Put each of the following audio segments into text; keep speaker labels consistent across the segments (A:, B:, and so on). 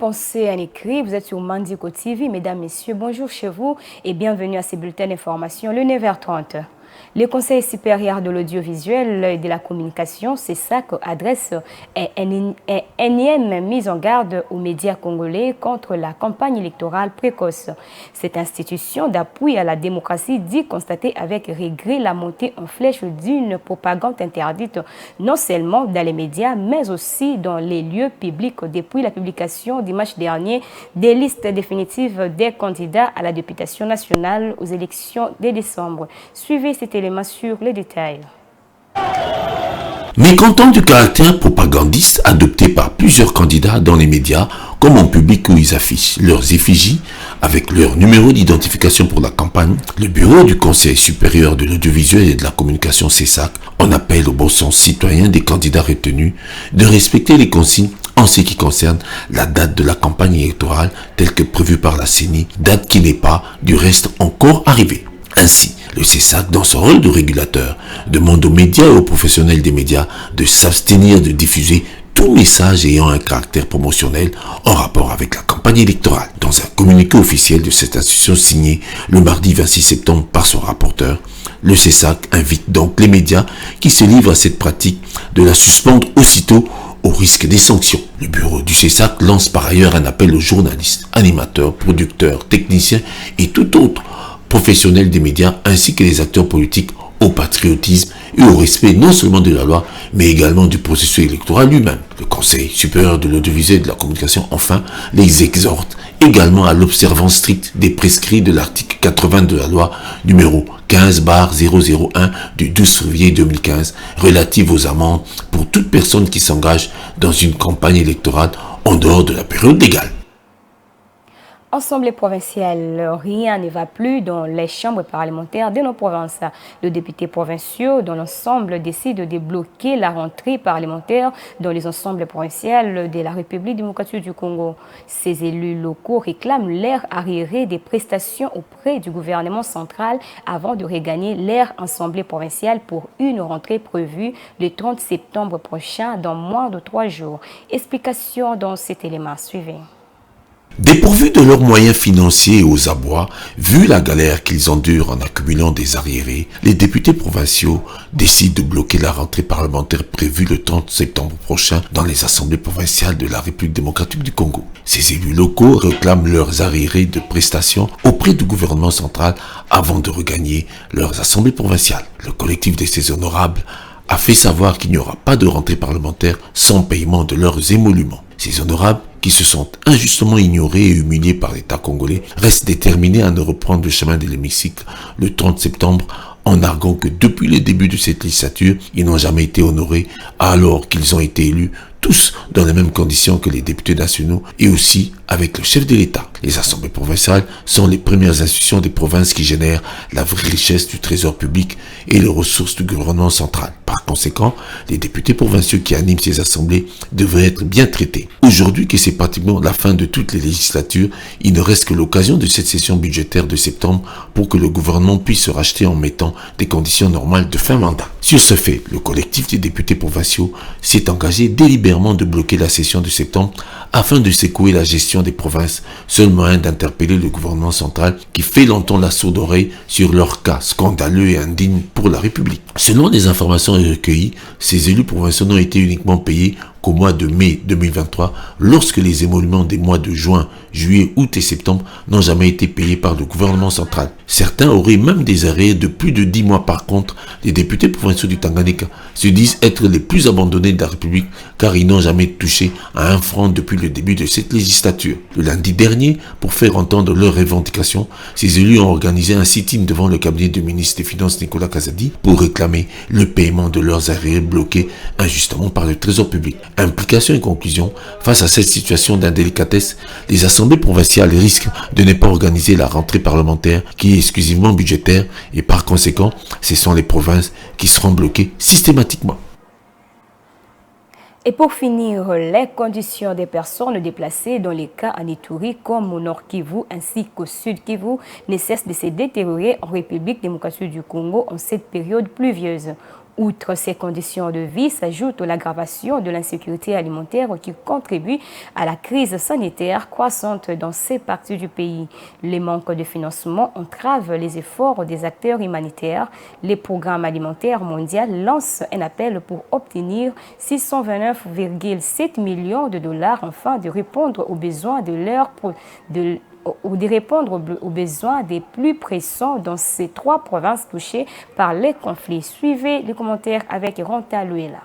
A: pensez en écrit, vous êtes sur Mandiko TV. Mesdames, Messieurs, bonjour chez vous et bienvenue à ces bulletins d'information, le 9h30. Le Conseil supérieur de l'audiovisuel et de la communication, CESAC, adresse une énième mise en garde aux médias congolais contre la campagne électorale précoce. Cette institution d'appui à la démocratie dit constater avec regret la montée en flèche d'une propagande interdite, non seulement dans les médias, mais aussi dans les lieux publics depuis la publication dimanche dernier des listes définitives des candidats à la députation nationale aux élections de décembre. Suivez cet élément sur les détails.
B: Mécontent du caractère propagandiste adopté par plusieurs candidats dans les médias, comme en public où ils affichent leurs effigies avec leur numéro d'identification pour la campagne, le bureau du Conseil supérieur de l'audiovisuel et de la communication CESAC en appelle au bon sens citoyen des candidats retenus de respecter les consignes en ce qui concerne la date de la campagne électorale telle que prévue par la CENI, date qui n'est pas, du reste, encore arrivée. Ainsi, le CESAC, dans son rôle de régulateur, demande aux médias et aux professionnels des médias de s'abstenir de diffuser tout message ayant un caractère promotionnel en rapport avec la campagne électorale. Dans un communiqué officiel de cette institution signé le mardi 26 septembre par son rapporteur, le CESAC invite donc les médias qui se livrent à cette pratique de la suspendre aussitôt au risque des sanctions. Le bureau du CESAC lance par ailleurs un appel aux journalistes, animateurs, producteurs, techniciens et tout autre professionnels des médias ainsi que les acteurs politiques au patriotisme et au respect non seulement de la loi mais également du processus électoral lui-même. Le Conseil supérieur de l'audiovisuel et de la communication enfin les exhorte également à l'observance stricte des prescrits de l'article 80 de la loi numéro 15/001 du 12 février 2015 relative aux amendes pour toute personne qui s'engage dans une campagne électorale en dehors de la période légale.
A: Assemblée provinciale, rien ne va plus dans les chambres parlementaires de nos provinces. Les députés provinciaux dans l'ensemble décident de bloquer la rentrée parlementaire dans les ensembles provinciales de la République démocratique du Congo. Ces élus locaux réclament leur arriéré des prestations auprès du gouvernement central avant de regagner leur assemblée provinciale pour une rentrée prévue le 30 septembre prochain dans moins de 3 jours. Explication dans cet élément. Suivez.
B: Dépourvus de leurs moyens financiers et aux abois, vu la galère qu'ils endurent en accumulant des arriérés, les députés provinciaux décident de bloquer la rentrée parlementaire prévue le 30 septembre prochain dans les assemblées provinciales de la République démocratique du Congo. Ces élus locaux réclament leurs arriérés de prestations auprès du gouvernement central avant de regagner leurs assemblées provinciales. Le collectif de ces honorables a fait savoir qu'il n'y aura pas de rentrée parlementaire sans paiement de leurs émoluments. Ces honorables, qui se sont injustement ignorés et humiliés par l'État congolais, restent déterminés à ne reprendre le chemin de l'hémicycle le 30 septembre en arguant que depuis le début de cette législature, ils n'ont jamais été honorés alors qu'ils ont été élus tous dans les mêmes conditions que les députés nationaux et aussi avec le chef de l'État. Les assemblées provinciales sont les premières institutions des provinces qui génèrent la vraie richesse du trésor public et les ressources du gouvernement central. Par conséquent, les députés provinciaux qui animent ces assemblées devraient être bien traités. Aujourd'hui, que c'est pratiquement la fin de toutes les législatures, il ne reste que l'occasion de cette session budgétaire de septembre pour que le gouvernement puisse se racheter en mettant des conditions normales de fin mandat. Sur ce fait, le collectif des députés provinciaux s'est engagé délibérément de bloquer la session de septembre afin de secouer la gestion des provinces, seul moyen d'interpeller le gouvernement central qui fait longtemps la sourde oreille sur leur cas scandaleux et indigne pour la République. Selon les informations recueillies, ces élus provinciaux n'ont été uniquement payés qu'au mois de mai 2023, lorsque les émoluments des mois de juin, juillet, août et septembre n'ont jamais été payés par le gouvernement central. Certains auraient même des arrêts de plus de 10 mois. Par contre, les députés provinciaux du Tanganyika se disent être les plus abandonnés de la République car ils n'ont jamais touché à un franc depuis le début de cette législature. Le lundi dernier, pour faire entendre leurs revendications, ces élus ont organisé un sit-in devant le cabinet du ministre des Finances Nicolas Kazadi pour réclamer le paiement de leurs arrêts bloqués injustement par le Trésor public. Implication et conclusion, face à cette situation d'indélicatesse, les assemblées provinciales risquent de ne pas organiser la rentrée parlementaire qui est exclusivement budgétaire et par conséquent, ce sont les provinces qui seront bloquées systématiquement.
A: Et pour finir, les conditions des personnes déplacées dans les cas en Ituri comme au Nord Kivu ainsi qu'au Sud Kivu ne cessent de se détériorer en République démocratique du Congo en cette période pluvieuse. Outre ces conditions de vie, s'ajoute l'aggravation de l'insécurité alimentaire qui contribue à la crise sanitaire croissante dans ces parties du pays. Les manques de financement entravent les efforts des acteurs humanitaires. Les programmes alimentaires mondiaux lancent un appel pour obtenir 629,7 millions de dollars afin de répondre aux besoins aux besoins des plus pressants dans ces 3 provinces touchées par les conflits. Suivez les commentaires avec Ronta Luela.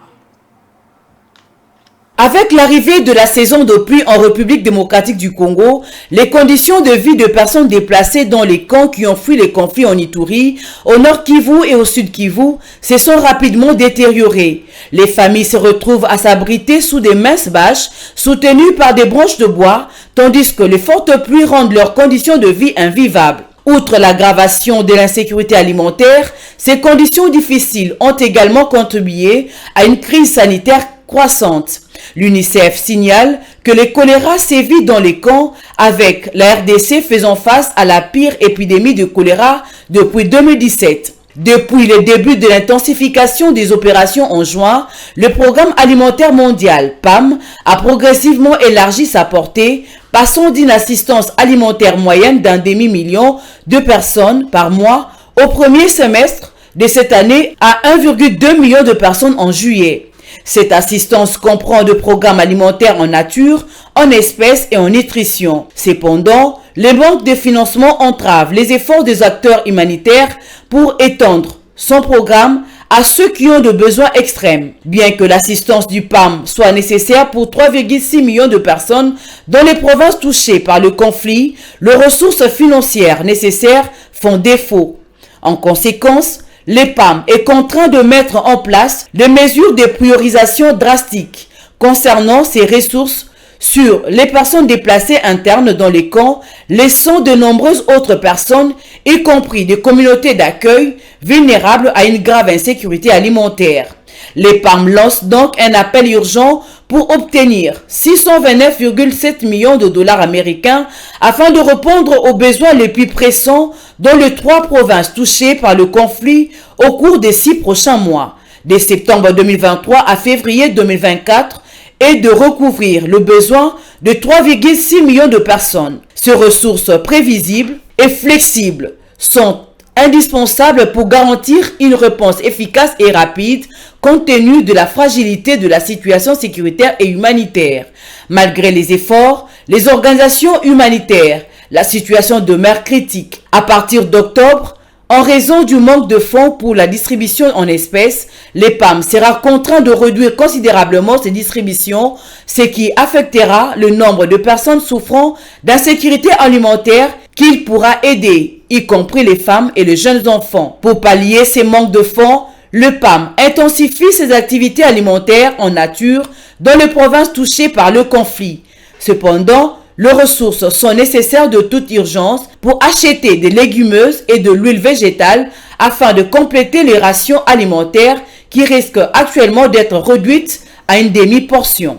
C: Avec l'arrivée de la saison de pluie en République démocratique du Congo, les conditions de vie de personnes déplacées dans les camps qui ont fui les conflits en Ituri, au nord Kivu et au sud Kivu, se sont rapidement détériorées. Les familles se retrouvent à s'abriter sous des minces bâches soutenues par des branches de bois, tandis que les fortes pluies rendent leurs conditions de vie invivables. Outre l'aggravation de l'insécurité alimentaire, ces conditions difficiles ont également contribué à une crise sanitaire croissante. L'UNICEF signale que le choléra sévit dans les camps, avec la RDC faisant face à la pire épidémie de choléra depuis 2017. Depuis le début de l'intensification des opérations en juin, le Programme alimentaire mondial, PAM, a progressivement élargi sa portée, passant d'une assistance alimentaire moyenne d'un demi-million de personnes par mois au premier semestre de cette année à 1,2 million de personnes en juillet. Cette assistance comprend des programmes alimentaires en nature, en espèces et en nutrition. Cependant, le manque de financement entrave les efforts des acteurs humanitaires pour étendre son programme à ceux qui ont de besoins extrêmes. Bien que l'assistance du PAM soit nécessaire pour 3,6 millions de personnes dans les provinces touchées par le conflit, les ressources financières nécessaires font défaut. En conséquence, le PAM est contraint de mettre en place des mesures de priorisation drastiques concernant ces ressources sur les personnes déplacées internes dans les camps, laissant de nombreuses autres personnes, y compris des communautés d'accueil, vulnérables à une grave insécurité alimentaire. Les PAM lancent donc un appel urgent pour obtenir 629,7 millions de dollars américains afin de répondre aux besoins les plus pressants dans les 3 provinces touchées par le conflit au cours des 6 prochains mois, de septembre 2023 à février 2024, et de recouvrir le besoin de 3,6 millions de personnes. Ces ressources prévisibles et flexibles sont indispensables pour garantir une réponse efficace et rapide compte tenu de la fragilité de la situation sécuritaire et humanitaire. Malgré les efforts, les organisations humanitaires, la situation demeure critique. À partir d'octobre, en raison du manque de fonds pour la distribution en espèces, le PAM sera contraint de réduire considérablement ses distributions, ce qui affectera le nombre de personnes souffrant d'insécurité alimentaire qu'il pourra aider, y compris les femmes et les jeunes enfants. Pour pallier ces manques de fonds, le PAM intensifie ses activités alimentaires en nature dans les provinces touchées par le conflit. Cependant, les ressources sont nécessaires de toute urgence pour acheter des légumineuses et de l'huile végétale afin de compléter les rations alimentaires qui risquent actuellement d'être réduites à une demi-portion.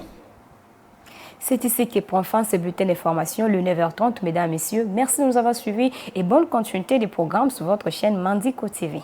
A: C'est ici que prend fin ce bulletin d'information, le 9h30. Mesdames, Messieurs, merci de nous avoir suivis et bonne continuité des programmes sur votre chaîne Mandiko TV.